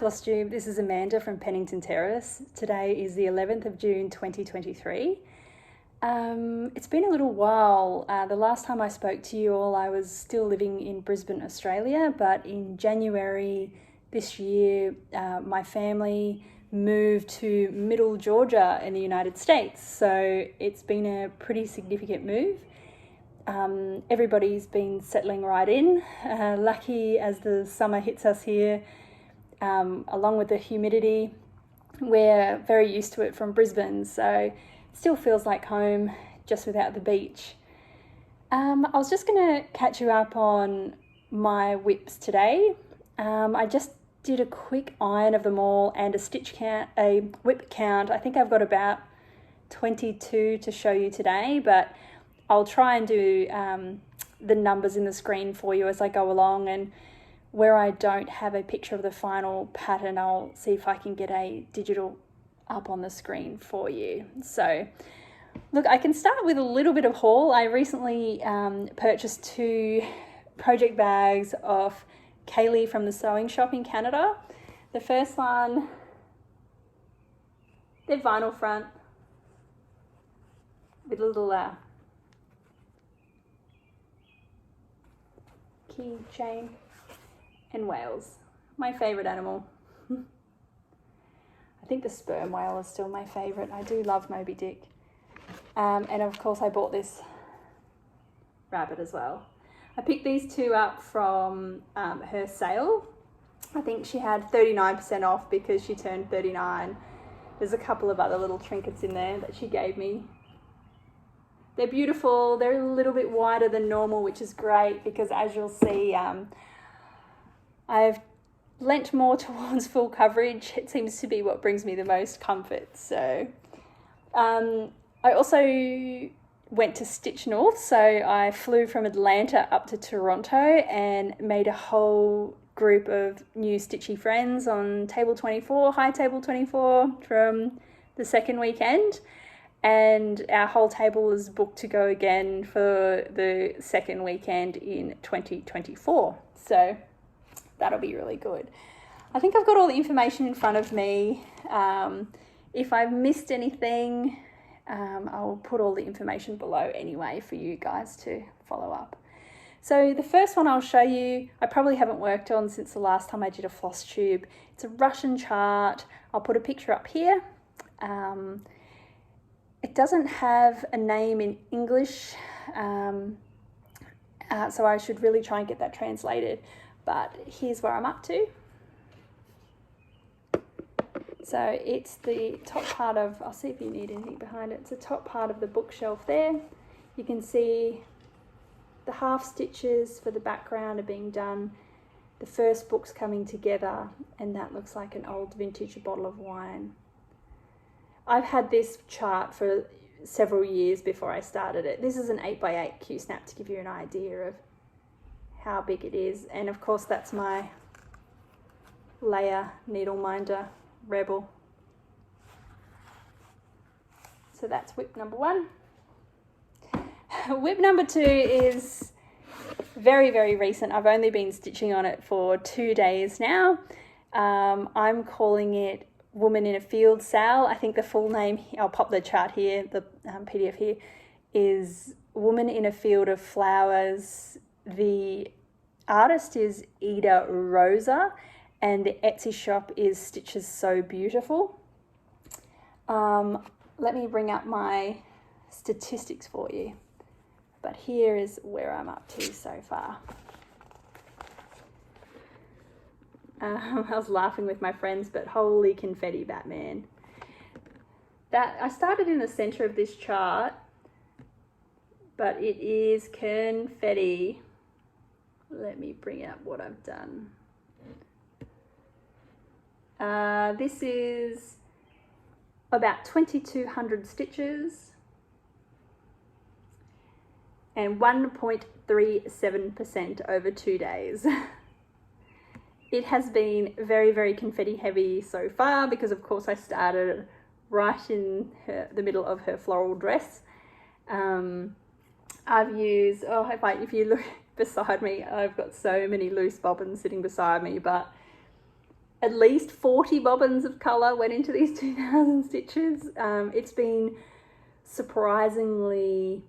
Flosstube, this is Amanda from Pennington Terrace. Today is the 11th of June 2023. It's been a little while. The last time I spoke to you all, I was still living in Brisbane, Australia, but in January this year, my family moved to Middle Georgia in the United States. So it's been a pretty significant move. Everybody's been settling right in. Lucky as the summer hits us here, along with the humidity, we're very used to it from Brisbane, so it still feels like home, just without the beach. I was just going to catch you up on my WIPs today. I just did a quick iron of them all and a WIP count. I think I've got about 22 to show you today, but I'll try and do the numbers in the screen for you as I go along, and where I don't have a picture of the final pattern, I'll see if I can get a digital up on the screen for you. So look, I can start with a little bit of haul. I recently purchased 2 project bags of Kayla from the sewing shop in Canada. The first one, they're vinyl front with a little key chain, and whales, my favourite animal. I think the sperm whale is still my favourite. I do love Moby Dick. And of course I bought this rabbit as well. I picked these 2 up from her sale. I think she had 39% off because she turned 39. There's a couple of other little trinkets in there that she gave me. They're beautiful. They're a little bit wider than normal, which is great because, as you'll see, I've lent more towards full coverage. It seems to be what brings me the most comfort. So I also went to Stitch North. So I flew from Atlanta up to Toronto and made a whole group of new stitchy friends on Table 24, High Table 24 from the second weekend. And our whole table is booked to go again for the second weekend in 2024. So that'll be really good. I think I've got all the information in front of me. If I've missed anything, I'll put all the information below anyway for you guys to follow up. So the first one I'll show you, I probably haven't worked on since the last time I did a Flosstube. It's a Russian chart. I'll put a picture up here. It doesn't have a name in English, so I should really try and get that translated. But here's where I'm up to. So it's the top part of, I'll see if you need anything behind it. It's the top part of the bookshelf there. You can see the half stitches for the background are being done. The first book's coming together, and that looks like an old vintage bottle of wine. I've had this chart for several years before I started it. This is an 8x8 Q-snap to give you an idea of how big it is. And of course that's my layer needle minder Rebel. So that's WIP number 1. WIP number 2 is very, very recent. I've only been stitching on it for 2 days now. I'm calling it Woman in a Field SAL. I think the full name, I'll pop the chart here, the PDF here, is Woman in a Field of Flowers. The artist is Ida Rosa, and the Etsy shop is Stitches So Beautiful. Let me bring up my statistics for you. But here is where I'm up to so far. I was laughing with my friends, but holy confetti Batman. That I started in the center of this chart, but it is confetti. Let me bring up what I've done. This is about 2,200 stitches and 1.37% over 2 days. It has been very, very confetti heavy so far because of course I started right in the middle of her floral dress. I've used, if you look beside me, I've got so many loose bobbins sitting beside me, but at least 40 bobbins of colour went into these 2,000 stitches. It's been surprisingly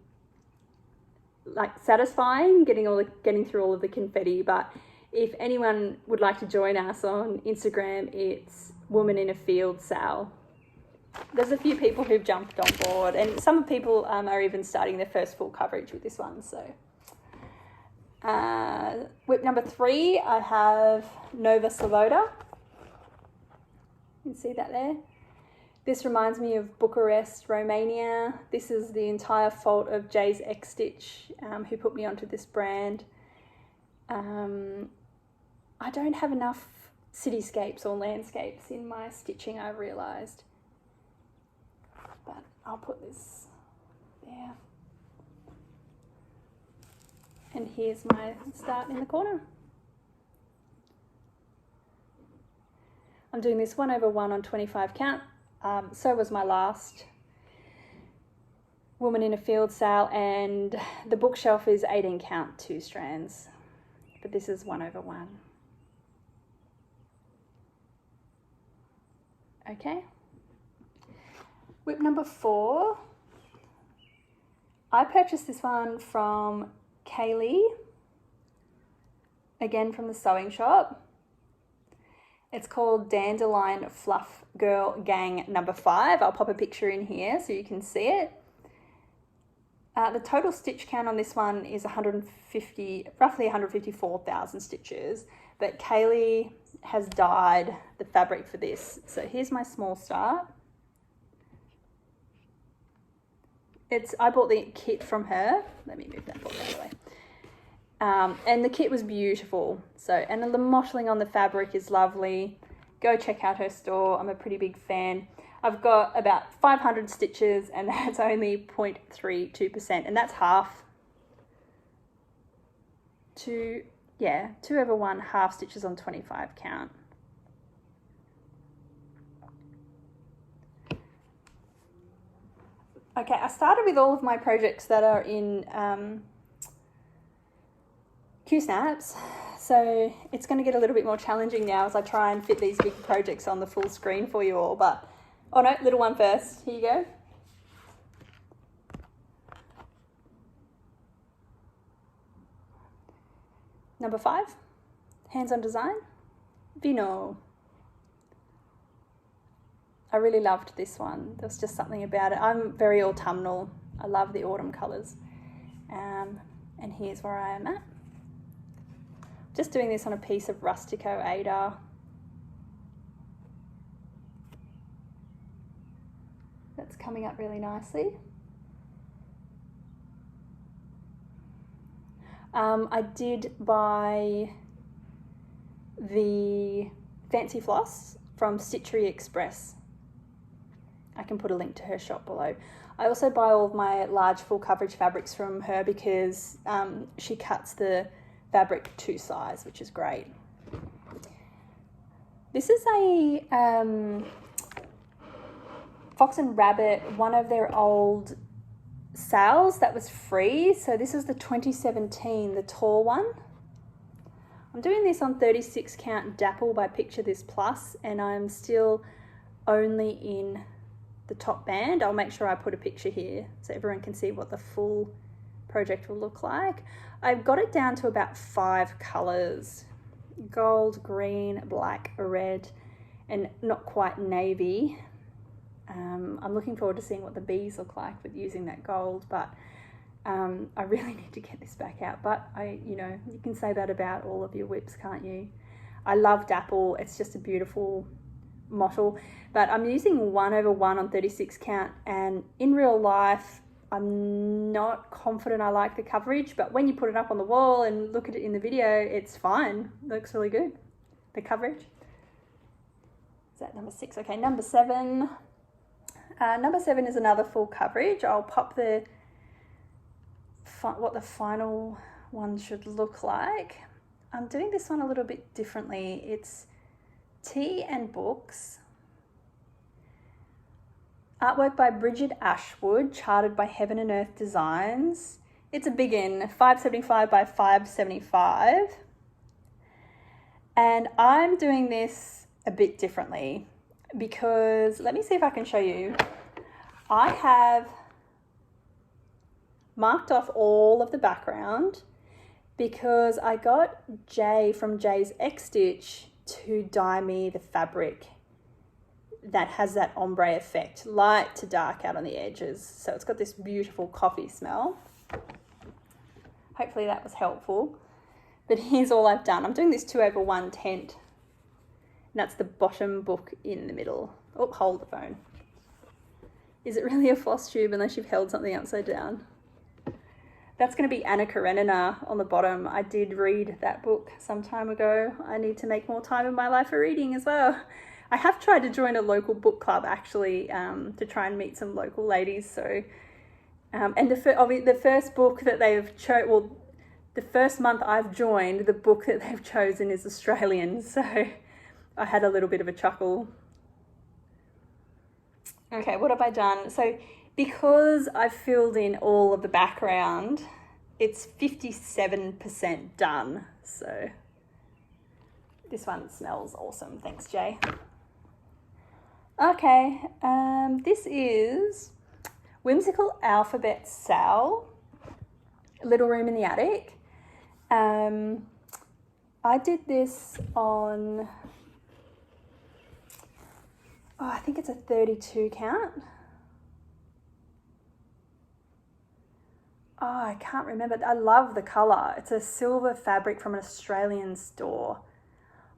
like satisfying getting through all of the confetti. But if anyone would like to join us on Instagram, it's WOMANINAFIELDSAL. There's a few people who've jumped on board, and some people are even starting their first full coverage with this one. So WIP number 3, I have Nova Sloboda. You can see that there. This reminds me of Bucharest, Romania. This is the entire fault of Jay's X Stitch, who put me onto this brand. I don't have enough cityscapes or landscapes in my stitching, I realised. But I'll put this there. And here's my start in the corner. I'm doing this 1/1 on 25 count. So was my last Woman in a Field sale, and the bookshelf is 18 count, 2 strands, but this is 1/1. Okay. WIP number 4. I purchased this one from Kayla, again from the sewing shop. It's called Dandelion Fluff Girl Gang number 5. I'll pop a picture in here so you can see it. The total stitch count on this one is roughly 154,000 stitches, but Kayla has dyed the fabric for this. So here's my small start. I bought the kit from her. Let me move that book out of the way. And the kit was beautiful. And the mottling on the fabric is lovely. Go check out her store. I'm a pretty big fan. I've got about 500 stitches, and that's only 0.32%, and that's half. 2/1, half stitches on 25 count. Okay, I started with all of my projects that are in Q-snaps, so it's going to get a little bit more challenging now as I try and fit these big projects on the full screen for you all. But oh no, little one first. Here you go. Number 5, hands-on design, VINO. I really loved this one. There was just something about it. I'm very autumnal. I love the autumn colours. And here's where I am at. Just doing this on a piece of Rustico Ada. That's coming up really nicely. I did buy the Fancy Floss from Stitchery Express. I can put a link to her shop below. I also buy all of my large full coverage fabrics from her because she cuts the fabric to size, which is great. This is a Fox and Rabbit, one of their old sales that was free. So this is the 2017, the tall one. I'm doing this on 36 count Dapple by Picture This Plus, and I'm still only in the top band. I'll make sure I put a picture here so everyone can see what the full project will look like. I've got it down to about 5 colours: gold, green, black, red, and not quite navy. I'm looking forward to seeing what the bees look like with using that gold, but I really need to get this back out. But you can say that about all of your WIPs, can't you? I love Dapple. It's just a beautiful mottle, but I'm using 1/1 on 36 count, and in real life I'm not confident I like the coverage, but when you put it up on the wall and look at it in the video, it's fine. It looks really good, the coverage. Is that number 6? Okay, number 7. Number 7 is another full coverage. I'll pop what the final one should look like. I'm doing this one a little bit differently. It's Tea and Books. Artwork by Bridget Ashwood, charted by Heaven and Earth Designs. It's a big one, 575 by 575. And I'm doing this a bit differently because, let me see if I can show you. I have marked off all of the background because I got Jay from Jay's X Stitch to dye me the fabric that has that ombre effect, light to dark out on the edges. So it's got this beautiful coffee smell. Hopefully that was helpful. But here's all I've done. I'm doing this 2/1 tent. And that's the bottom book in the middle. Oh, hold the phone. Is it really a Flosstube unless you've held something upside down? That's going to be Anna Karenina on the bottom. I did read that book some time ago. I need to make more time in my life for reading as well. I have tried to join a local book club actually, to try and meet some local ladies. So, and the first book that they've chosen, the first month I've joined, the book that they've chosen is Australian. So I had a little bit of a chuckle. Okay, what have I done? So because I've filled in all of the background, it's 57% done. So this one smells awesome. Thanks, Jay. Okay, this is Whimsical Alphabet SAL, Little Room in the Attic. I did this on, I think it's a 32 count. Oh, I can't remember. I love the colour. It's a silver fabric from an Australian store.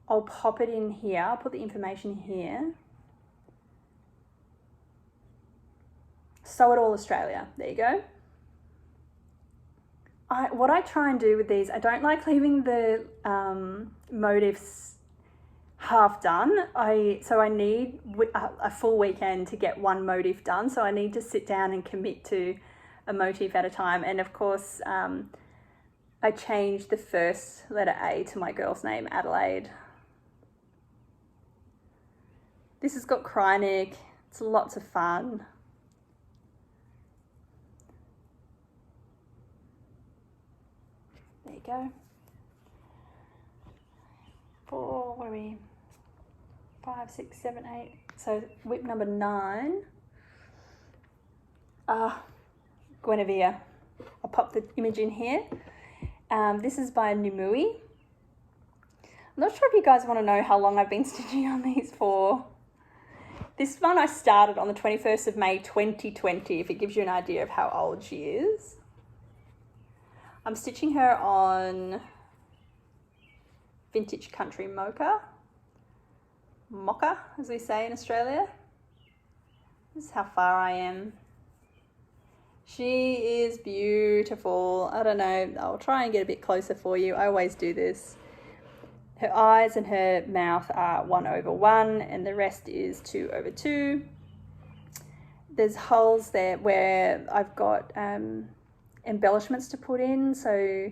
I'll pop it in here. I'll put the information here. Sew It All Australia. There you go. What I try and do with these, I don't like leaving the motifs half done. So I need a full weekend to get one motif done. So I need to sit down and commit to a motif at a time. And of course, I changed the first letter A to my girl's name, Adelaide. This has got Krynic. It's lots of fun. There you go. What are we? 5, 6, 7, 8. So WIP number 9. Guinevere. I'll pop the image in here. This is by NIMUE. I'm not sure if you guys want to know how long I've been stitching on these for. This one I started on the 21st of May 2020, if it gives you an idea of how old she is. I'm stitching her on Vintage Country Mocha, as we say in Australia. This is how far I am. She is beautiful. I don't know, I'll try and get a bit closer for you. I always do this. Her eyes and her mouth are 1/1 and the rest is 2/2. There's holes there where I've got embellishments to put in, so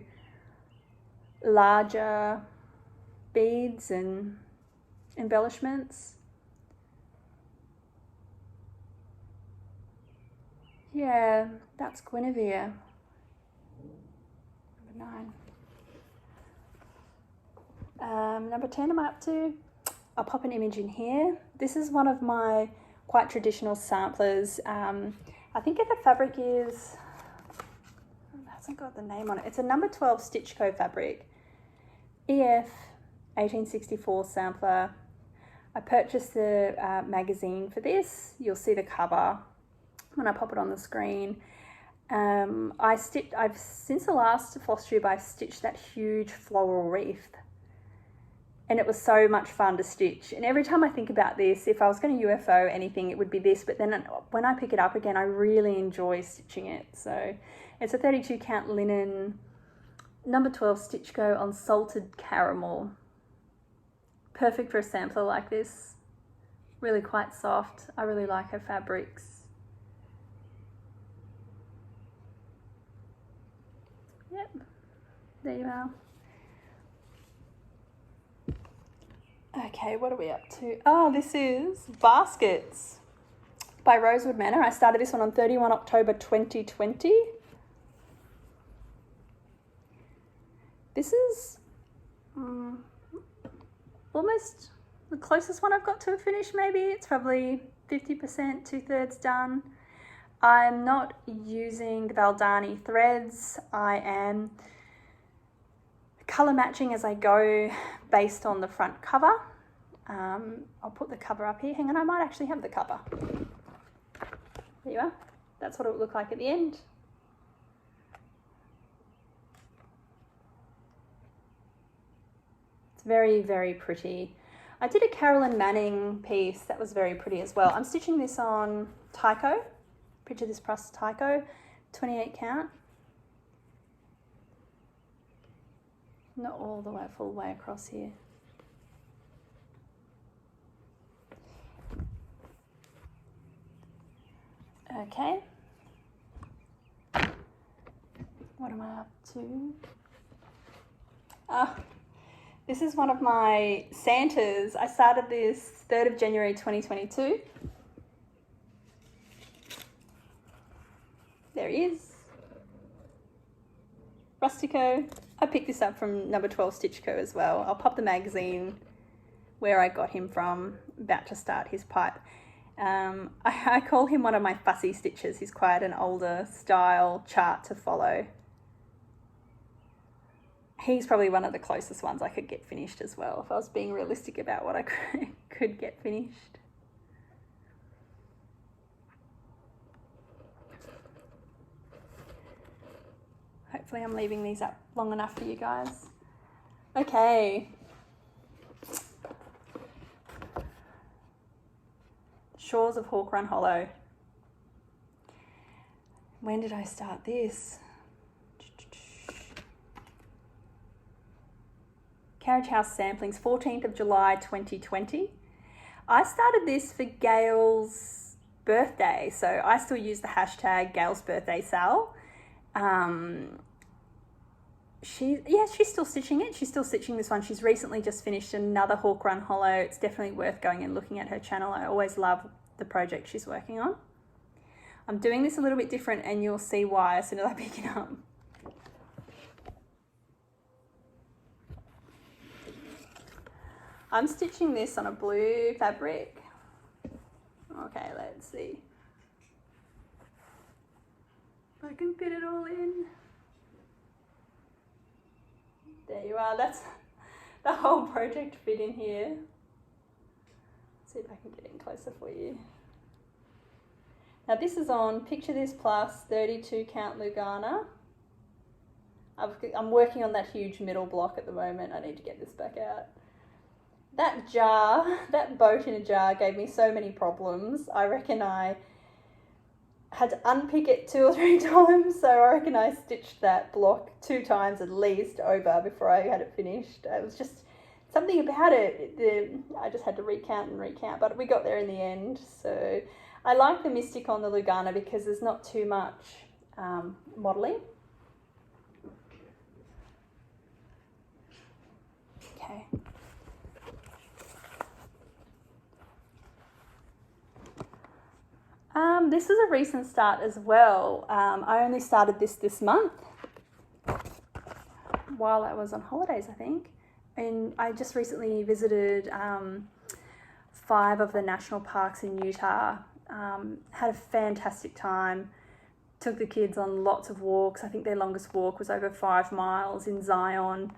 larger beads and embellishments. Yeah, that's Guinevere. Number 9. Number 10 am I up to? I'll pop an image in here. This is one of my quite traditional samplers. I think the fabric is, it hasn't got the name on it. It's a number 12 Stitchco fabric. EF 1864 sampler. I purchased the magazine for this. You'll see the cover when I pop it on the screen. Since the last Flosstube, I've stitched that huge floral wreath. And it was so much fun to stitch. And every time I think about this, if I was going to UFO anything, it would be this. But then when I pick it up again, I really enjoy stitching it. So it's a 32 count linen, number 12 Stitchco on salted caramel. Perfect for a sampler like this. Really quite soft. I really like her fabrics. Yep, there you are. Okay, what are we up to? Oh, this is Baskets by Rosewood Manor. I started this one on 31 October 2020. This is almost the closest one I've got to a finish maybe. It's probably 50%, 2/3 done. I'm not using the Valdani threads. I am colour matching as I go based on the front cover. I'll put the cover up here. Hang on, I might actually have the cover. There you are. That's what it would look like at the end. It's very, very pretty. I did a Carolyn Manning piece that was very pretty as well. I'm stitching this on Tyco. Picture this plus Tyco, 28 count. Not all the way, full way across here. Okay. What am I up to? This is one of my Santas. I started this 3rd of January 2022. There he is. Rustico. I picked this up from number 12 Stitch Co as well. I'll pop the magazine where I got him from, about to start his pipe. I call him one of my fussy stitches. He's quite an older style chart to follow. He's probably one of the closest ones I could get finished as well, if I was being realistic about what I could get finished. Hopefully I'm leaving these up long enough for you guys. Okay. Shores of HAWKRUN Hollow. When did I start this? Carriage House Samplings, 14th of July 2020. I started this for Gail's birthday, so I still use the hashtag Gail's birthday sal. She's still stitching it. She's still stitching this one. She's recently just finished another HAWKRUN Hollow. It's definitely worth going and looking at her channel. I always love the project she's working on. I'm doing this a little bit different and you'll see why as soon as I pick it up. I'm stitching this on a blue fabric. Okay, let's see if I can fit it all in. There you are. That's the whole project fit in here. Let's see if I can get in closer for you. Now this is on Picture This Plus 32 count Lugana. I'm working on that huge middle block at the moment. I need to get this back out. That jar, that boat in a jar gave me so many problems. I reckon I had to unpick it 2 or 3 times, so I reckon I stitched that block 2 times at least over before I had it finished. It was just something about it. I just had to recount and recount, but we got there in the end. So I like the Mystic on the Lugana because there's not too much modelling. Okay. This is a recent start as well. I only started this month while I was on holidays, I think. And I just recently visited 5 of the national parks in Utah. Had a fantastic time. Took the kids on lots of walks. I think their longest walk was over 5 miles in Zion.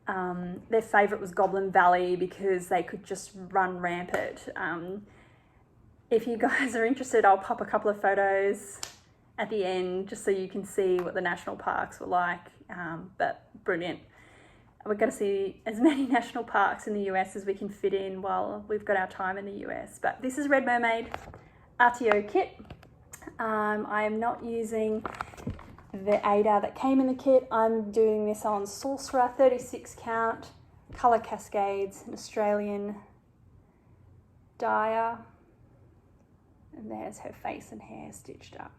Their favourite was Goblin Valley because they could just run rampant. If you guys are interested, I'll pop a couple of photos at the end just so you can see what the national parks were like, but brilliant. We're going to see as many national parks in the US as we can fit in while we've got our time in the US. But this is Red Mermaid RTO kit. I am not using the Ada that came in the kit. I'm doing this on Sorcerer 36 count, Colour Cascades, an Australian dyer. And there's her face and hair stitched up.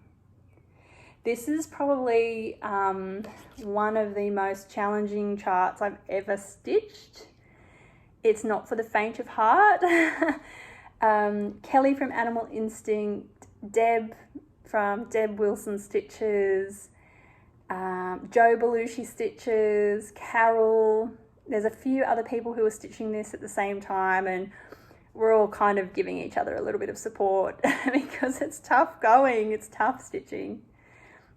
This is probably one of the most challenging charts I've ever stitched. It's not for the faint of heart. Kelly from Animal Instinct, Deb from Deb Wilson Stitches, Joe Belushi Stitches, Carol, there's a few other people who are stitching this at the same time, and we're all kind of giving each other a little bit of support because it's tough going, it's tough stitching.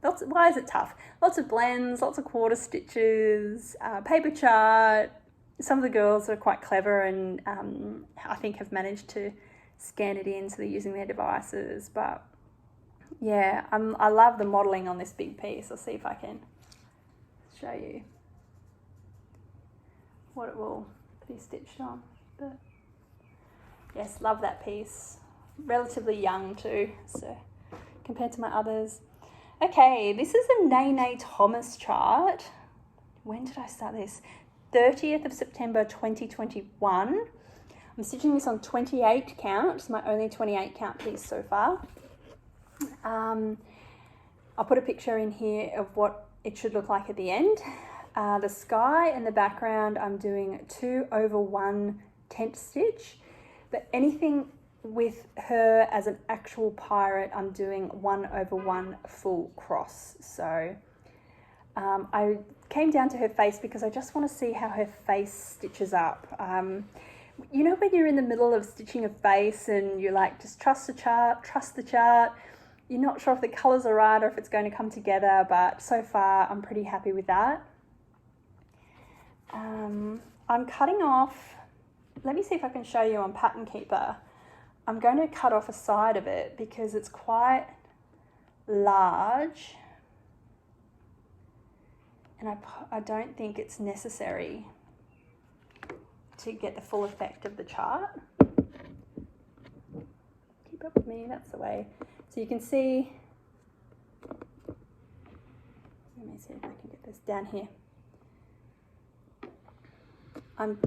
Why is it tough? Lots of blends, lots of quarter stitches, paper chart. Some of the girls are quite clever and I think have managed to scan it in so they're using their devices. But yeah, I love the modelling on this big piece. I'll see if I can show you what it will be stitched on. But yes, love that piece. Relatively young too, so compared to my others. Okay, this is a NENE Thomas chart. When did I start this? 30th of September 2021. I'm stitching this on 28 count. It's my only 28 count piece so far. I'll put a picture in here of what it should look like at the end. The sky and the background, I'm doing 2 over 1 tent stitch, but anything with her as an actual pirate, I'm doing 1 over 1 full cross. So I came down to her face because I just want to see how her face stitches up. You know when you're in the middle of stitching a face and you're like, just trust the chart. You're not sure if the colours are right or if it's going to come together, but so far I'm pretty happy with that. I'm cutting off, let me see if I can show you on Pattern Keeper. I'm going to cut off a side of it because it's quite large and I don't think it's necessary to get the full effect of the chart. Keep up with me, that's the way. So you can see, let me see if I can get this down here. I'm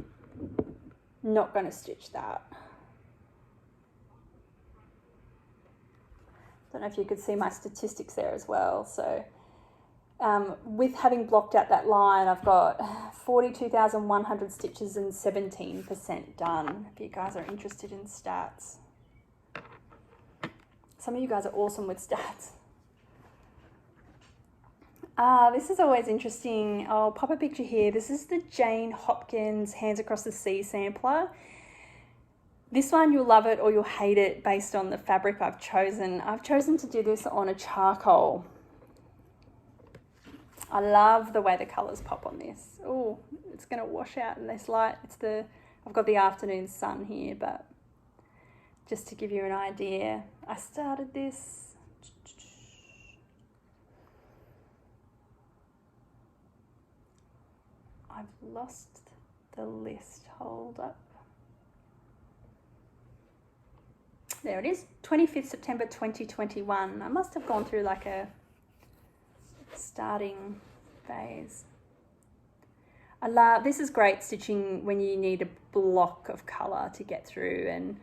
not going to stitch that. Don't know if you could see my statistics there as well. So with having blocked out that line, I've got 42,100 stitches and 17% done, if you guys are interested in stats. Some of you guys are awesome with stats. This is always interesting. I'll pop a picture here. This is the Jane Hopkins Hands Across the Sea sampler. This one, you'll love it or you'll hate it based on the fabric I've chosen. I've chosen to do this on a charcoal. I love the way the colours pop on this. Oh, it's going to wash out in this light. I've got the afternoon sun here, but just to give you an idea, I started this. I've lost the list. Hold up. There it is, 25th September 2021. I must have gone through like a starting phase. This is great stitching when you need a block of colour to get through, and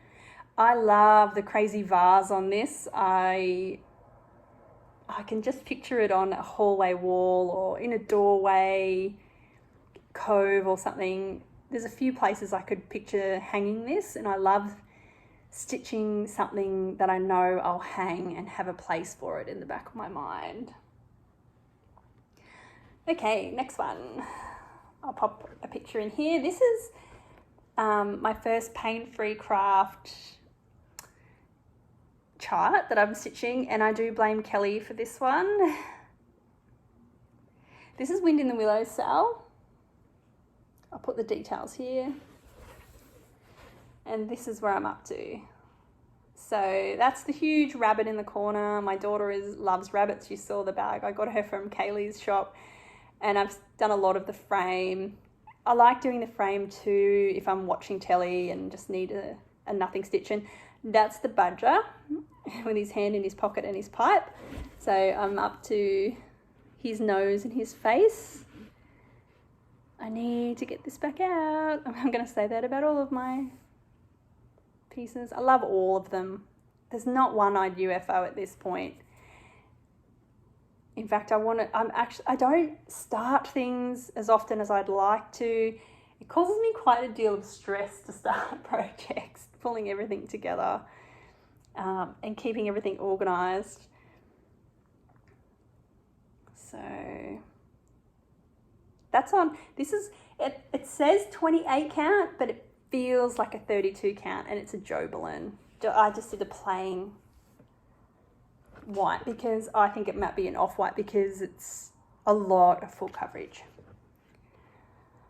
I love the crazy vase on this. I can just picture it on a hallway wall or in a doorway, cove or something. There's a few places I could picture hanging this, and I love stitching something that I know I'll hang and have a place for it in the back of my mind. Okay, next one. I'll pop a picture in here. This is my first pain-free craft chart that I'm stitching, and I do blame Kelly for this one. This is Wind in the Willows SAL. I'll put the details here. And this is where I'm up to. So that's the huge rabbit in the corner. My daughter loves rabbits. You saw the bag I got her from Kayla's shop. And I've done a lot of the frame. I like doing the frame too if I'm watching telly and just need a nothing stitch. And that's the badger with his hand in his pocket and his pipe. So I'm up to his nose and his face. I need to get this back out. I'm going to say that about all of my pieces. I love all of them. There's not one I'd UFO at this point. In fact, I don't start things as often as I'd like to. It causes me quite a deal of stress to start projects, pulling everything together and keeping everything organised. So That's on, this is, it says 28 count, but it feels like a 32 count, and it's a Joe balloon. I just did a plain white because I think it might be an off-white because it's a lot of full coverage.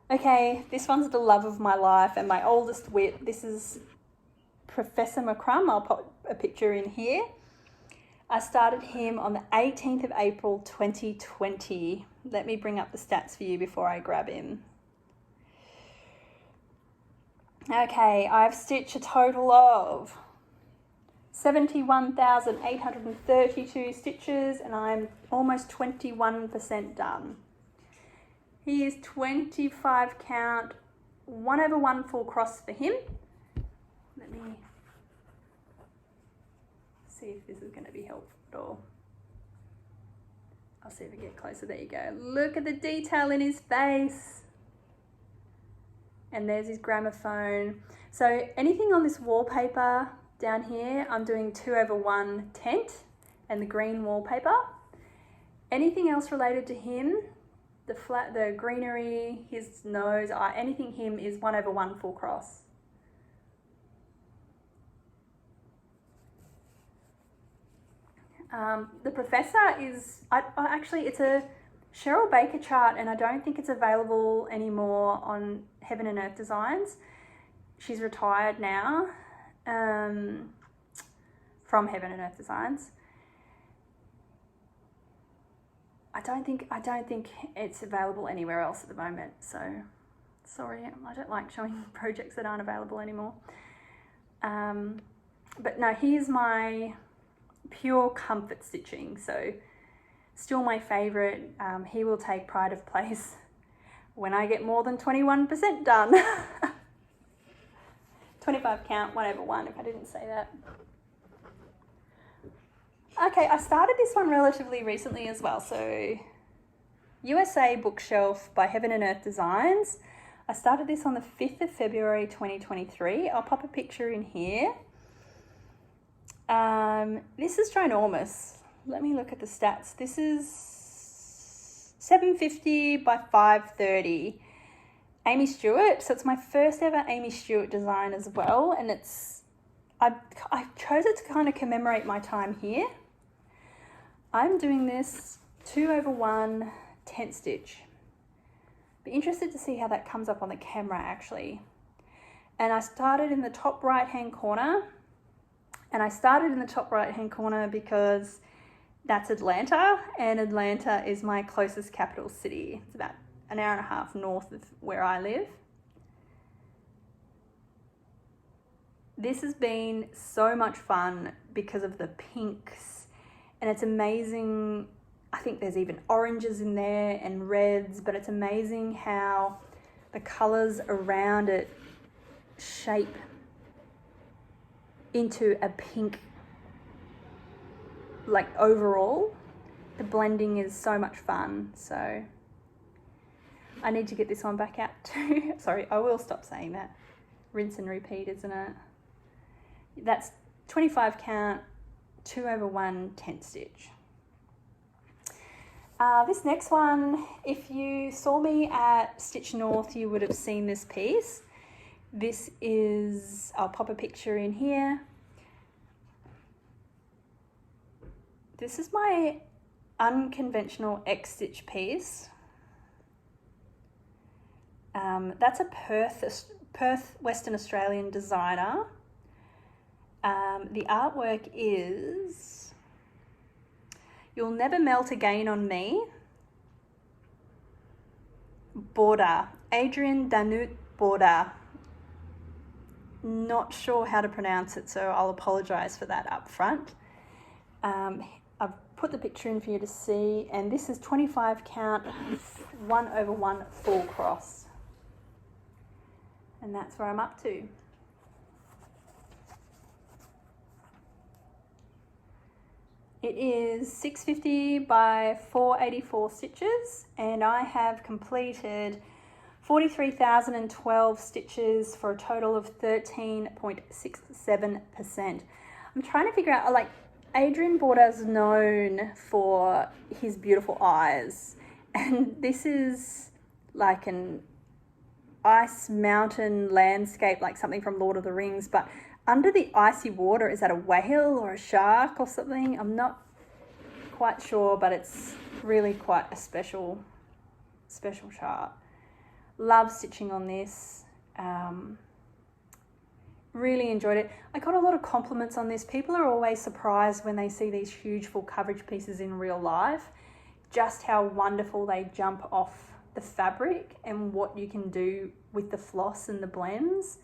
Okay, this one's the love of my life and my oldest WIP. This is Professor McCrum. I'll put a picture in here. I started him on the 18th of April 2020. Let me bring up the stats for you before I grab him. Okay, I've stitched a total of 71,832 stitches and I'm almost 21% done. He is 25 count, 1/1 full cross for him. Let me see if this is going to be helpful at all. I'll see if I get closer. There you go. Look at the detail in his face. And there's his gramophone. So anything on this wallpaper down here, I'm doing 2/1 tent and the green wallpaper. Anything else related to him, the greenery, his nose, anything him is 1/1 full cross. The Professor is, actually it's a Cheryl Baker chart and I don't think it's available anymore on Heaven and Earth Designs. She's retired now from Heaven and Earth Designs. I don't think it's available anywhere else at the moment, so sorry, I don't like showing projects that aren't available anymore. But no, here's my pure comfort stitching, so still my favourite. He will take pride of place when I get more than 21% done. 25 count, 1/1 if I didn't say that. Okay, I started this one relatively recently as well. So USA Bookshelf by Heaven and Earth Designs. I started this on the 5th of February 2023. I'll pop a picture in here. This is ginormous. Let me look at the stats. This is 750 by 530. Amy Stewart. So it's my first ever Amy Stewart design as well. And I chose it to kind of commemorate my time here. I'm doing this 2/1 tent stitch. Be interested to see how that comes up on the camera actually. And I started in the top right hand corner. And I started in the top right hand corner because that's Atlanta, and Atlanta is my closest capital city. It's about an hour and a half north of where I live. This has been so much fun because of the pinks, and it's amazing. I think there's even oranges in there and reds, but it's amazing how the colors around it shape into a pink. Like overall, the blending is so much fun. So I need to get this one back out too. Sorry, I will stop saying that. Rinse and repeat, isn't it? That's 25 count, 2/1 tent stitch. This next one, if you saw me at Stitch North, you would have seen this piece. This is, I'll pop a picture in here. This is my unconventional X-stitch piece. That's a Perth Western Australian designer. The artwork is You'll Never Melt Again on Me. Border, Adrian Danut Border. Not sure how to pronounce it, so I'll apologise for that up front. I've put the picture in for you to see, and this is 25 count, 1/1 full cross. And that's where I'm up to. It is 650 by 484 stitches, and I have completed 43,012 stitches for a total of 13.67%. I'm trying to figure out, like, Adrian Border's known for his beautiful eyes, and this is like an ice mountain landscape, like something from Lord of the Rings, but under the icy water, is that a whale or a shark or something? I'm not quite sure, but it's really quite a special chart. Love stitching on this. Really enjoyed it. I got a lot of compliments on this. People are always surprised when they see these huge full coverage pieces in real life, just how wonderful they jump off the fabric and what you can do with the floss and the blends.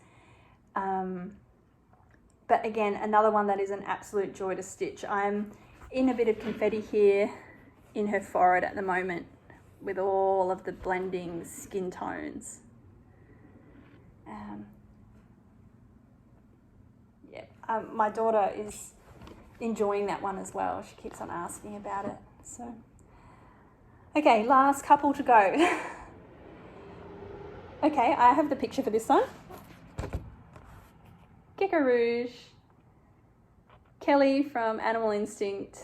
But again, another one that is an absolute joy to stitch. I'm in a bit of confetti here in her forehead at the moment with all of the blending skin tones. My daughter is enjoying that one as well. She keeps on asking about it. So, okay, last couple to go. Okay, I have the picture for this one. GECKO Rouge. Kelly from Animal Instinct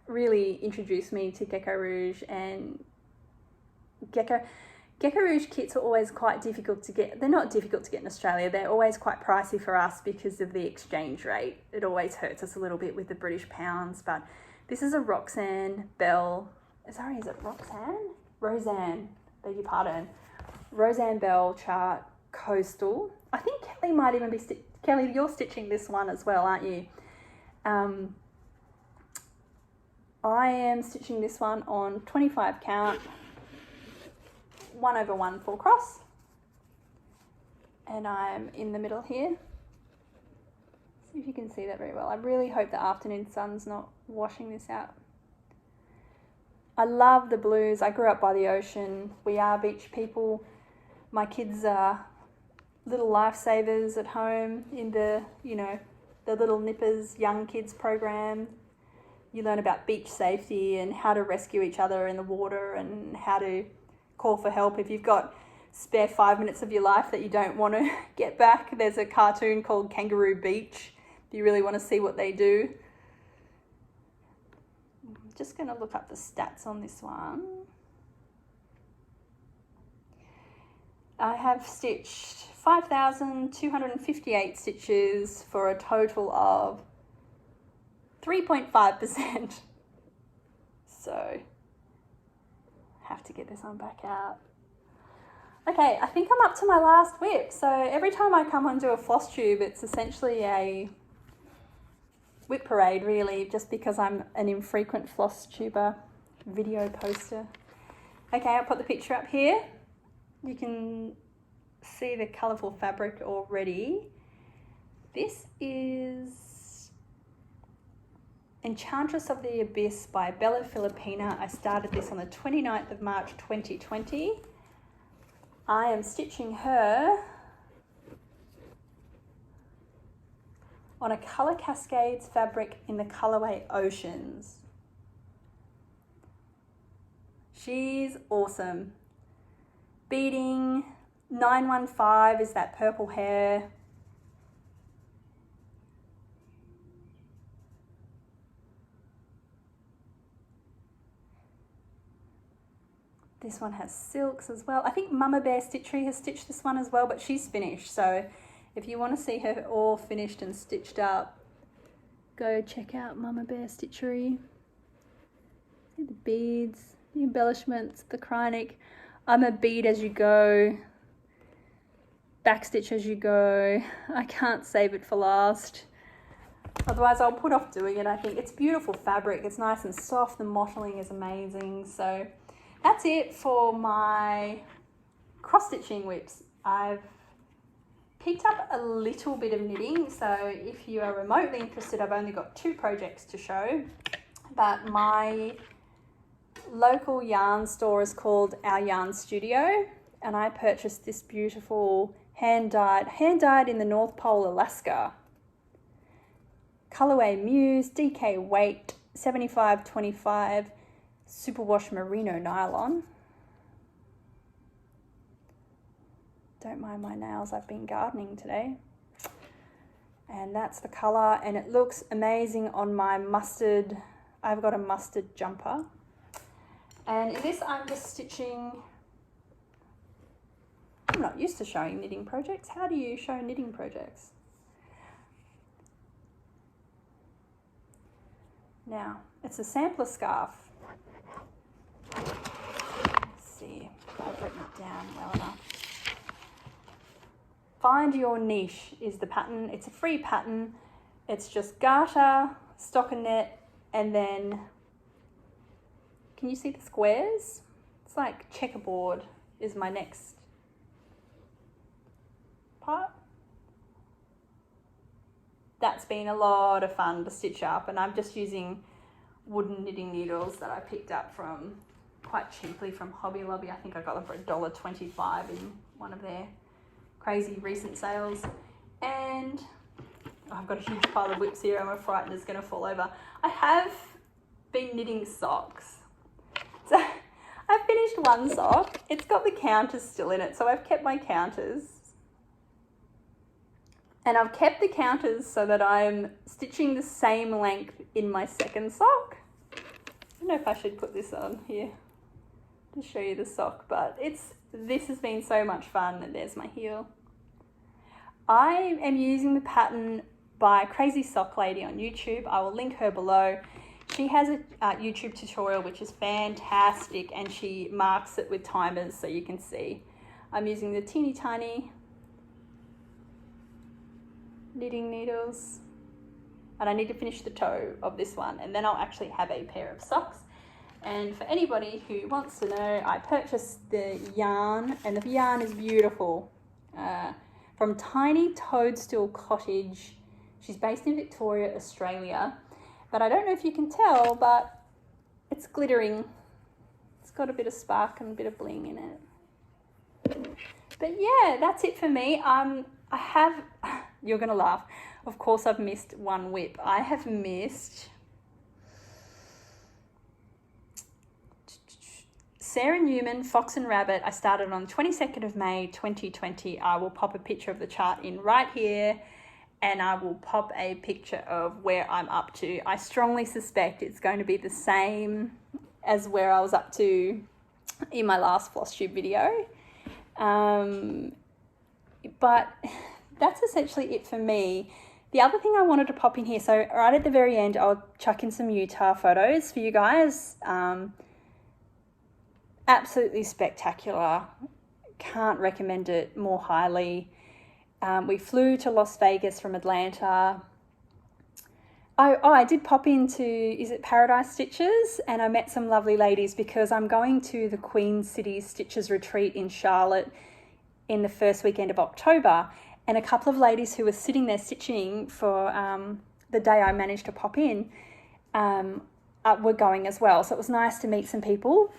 really introduced me to GECKO Rouge, and GECKO Rouge kits are always quite difficult to get. They're not difficult to get in Australia. They're always quite pricey for us because of the exchange rate. It always hurts us a little bit with the British pounds, but this is a Roxanne Bell. Sorry, is it Roxanne? Roseanne, beg your pardon. Roseanne Bell chart coastal. I think Kelly might even be, Kelly, you're stitching this one as well, aren't you? I am stitching this one on 25 count, 1/1 full cross, and I'm in the middle here. See if you can see that very well. I really hope the afternoon sun's not washing this out. I love the blues. I grew up by the ocean. We are beach people. My kids are little lifesavers at home in the, you know, the Little Nippers Young Kids program. You learn about beach safety and how to rescue each other in the water and how to call for help if you've got spare 5 minutes of your life that you don't want to get back. There's a cartoon called Kangaroo Beach if you really want to see what they do. I'm just going to look up the stats on this one. I have stitched 5,258 stitches for a total of 3.5%. So, have to get this one back out. Okay, I think I'm up to my last WIP. So every time I come onto a Flosstube, it's essentially a WIP parade, really, just because I'm an infrequent Flosstuber video poster. Okay, I'll put the picture up here. You can see the colourful fabric already. This is Enchantress of the Abyss by Bella Filipina. I started this on the 29th of March 2020. I am stitching her on a Colour Cascades fabric in the colourway Oceans. She's awesome. Beading, 915 is that purple hair. This one has silks as well. I think Mama Bear Stitchery has stitched this one as well, but she's finished. So if you want to see her all finished and stitched up, go check out Mama Bear Stitchery. See the beads, the embellishments, the Krynic. I'm a bead as you go, backstitch as you go. I can't save it for last. Otherwise I'll put off doing it. I think it's beautiful fabric. It's nice and soft. The mottling is amazing. So that's it for my cross-stitching WIPs. I've picked up a little bit of knitting. So if you are remotely interested, I've only got 2 projects to show. But my local yarn store is called Our Yarn Studio, and I purchased this beautiful hand-dyed in the North Pole, Alaska. Colorway Muse, DK weight, 75/25, superwash merino nylon. Don't mind my nails, I've been gardening today. And that's the color, and it looks amazing on my mustard. I've got a mustard jumper. And in this I'm just stitching. I'm not used to showing knitting projects. How do you show knitting projects? Now, it's a sampler scarf. Let's see if I've written it down well enough. Find Your Niche is the pattern. It's a free pattern. It's just garter, stockinette, and then, can you see the squares? It's like checkerboard is my next part. That's been a lot of fun to stitch up, and I'm just using wooden knitting needles that I picked up from quite cheaply from Hobby Lobby. I think I got them for $1.25 in one of their crazy recent sales. And I've got a huge pile of WIPs here. I'm frightened it's going to fall over. I have been knitting socks. So I've finished one sock. It's got the counters still in it, so I've kept my counters. And I've kept the counters so that I'm stitching the same length in my second sock. I don't know if I should put this on here to show you the sock, but this has been so much fun. And there's my heel. I am using the pattern by Crazy Sock Lady on YouTube. I will link her below. She has a YouTube tutorial which is fantastic, and she marks it with timers so you can see. I'm using the teeny tiny knitting needles, and I need to finish the toe of this one, and then I'll actually have a pair of socks. And for anybody who wants to know, I purchased the yarn, and the yarn is beautiful, from Tiny Toadstool Cottage. She's based in Victoria, Australia, but I don't know if you can tell, but it's glittering. It's got a bit of spark and a bit of bling in it. But yeah, that's it for me. You're going to laugh. Of course, I've missed one WIP. I have missed Sarah Newman, Fox and Rabbit. I started on the 22nd of May, 2020. I will pop a picture of the chart in right here, and I will pop a picture of where I'm up to. I strongly suspect it's going to be the same as where I was up to in my last Flosstube video. But that's essentially it for me. The other thing I wanted to pop in here, so right at the very end, I'll chuck in some Utah photos for you guys. Absolutely spectacular. Can't recommend it more highly. We flew to Las Vegas from Atlanta. I did pop into, is it Paradise Stitches? And I met some lovely ladies because I'm going to the Queen City Stitches Retreat in Charlotte in the first weekend of October. And a couple of ladies who were sitting there stitching for the day I managed to pop in were going as well. So it was nice to meet some people.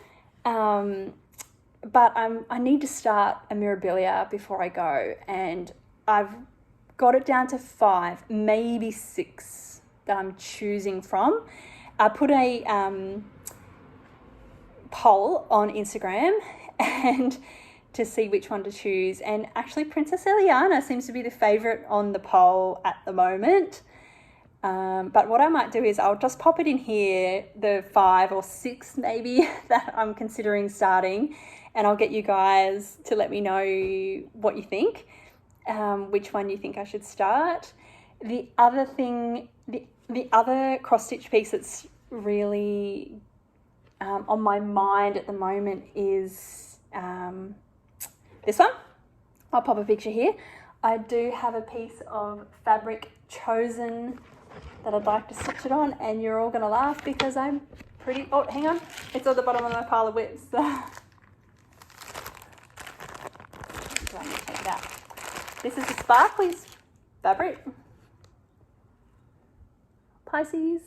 But I need to start a Mirabilia before I go. And I've got it down to 5, maybe 6 that I'm choosing from. I put a poll on Instagram and to see which one to choose, and actually Princess Eliana seems to be the favourite on the poll at the moment. But what I might do is I'll just pop it in here, the 5 or 6 maybe that I'm considering starting, and I'll get you guys to let me know what you think, which one you think I should start. The other thing, the other cross-stitch piece that's really on my mind at the moment is this one. I'll pop a picture here. I do have a piece of fabric chosen that I'd like to stitch it on, and you're all going to laugh because I'm pretty... Oh, hang on. It's at the bottom of my pile of WIPs. So I need to take that. This is the sparkly fabric. Pisces.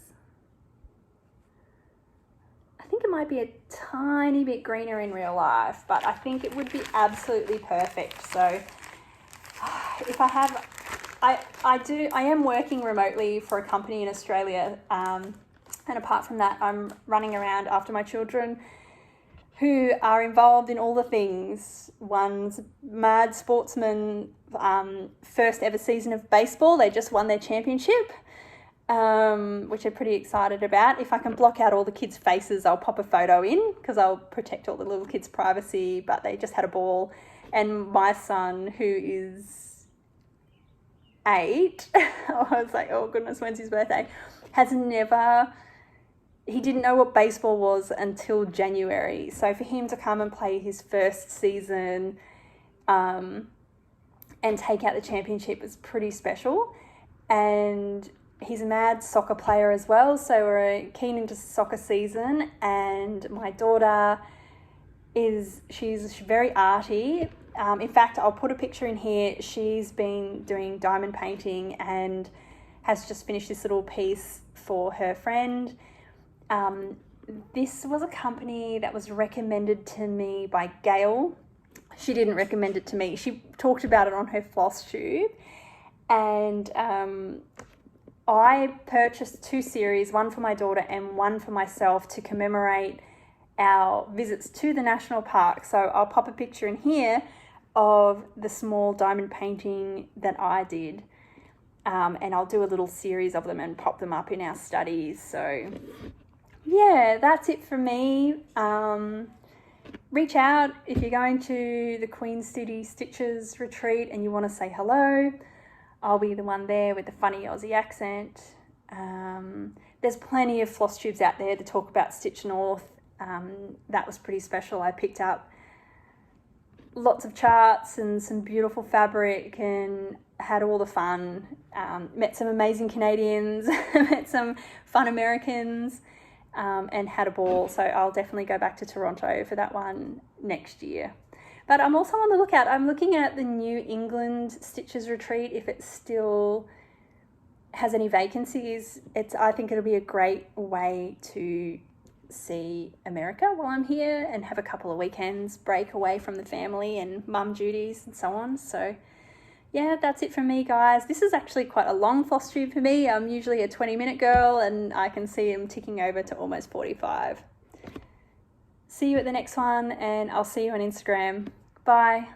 I think it might be a tiny bit greener in real life, but I think it would be absolutely perfect. So if I have... I am working remotely for a company in Australia, and apart from that, I'm running around after my children who are involved in all the things. One's mad sportsman, first ever season of baseball. They just won their championship. which I'm pretty excited about. If I can block out all the kids' faces, I'll pop a photo in because I'll protect all the little kids' privacy, but they just had a ball. And my son, who is 8, I was like, oh goodness, when's his birthday? He didn't know what baseball was until January. So for him to come and play his first season and take out the championship was pretty special. And he's a mad soccer player as well. So we're keen into soccer season. And my daughter she's very arty. In fact, I'll put a picture in here. She's been doing diamond painting and has just finished this little piece for her friend. This was a company that was recommended to me by Gail. She didn't recommend it to me. She talked about it on her Flosstube. And I purchased 2 series, one for my daughter and one for myself, to commemorate our visits to the national park. So I'll pop a picture in here of the small diamond painting that I did. And I'll do a little series of them and pop them up in our studies. So yeah, that's it from me. Reach out if you're going to the Queen City Stitches retreat and you want to say hello. I'll be the one there with the funny Aussie accent. There's plenty of floss tubes out there to talk about Stitch North. That was pretty special. I picked up lots of charts and some beautiful fabric and had all the fun. Met some amazing Canadians, met some fun Americans, and had a ball. So I'll definitely go back to Toronto for that one next year. But I'm also on the lookout. I'm looking at the New England Stitches Retreat, if it still has any vacancies. I think it'll be a great way to see America while I'm here and have a couple of weekends break away from the family and mum duties and so on. So yeah, that's it from me, guys. This is actually quite a long floss tube for me. I'm usually a 20-minute girl and I can see them ticking over to almost 45. See you at the next one and I'll see you on Instagram. Bye.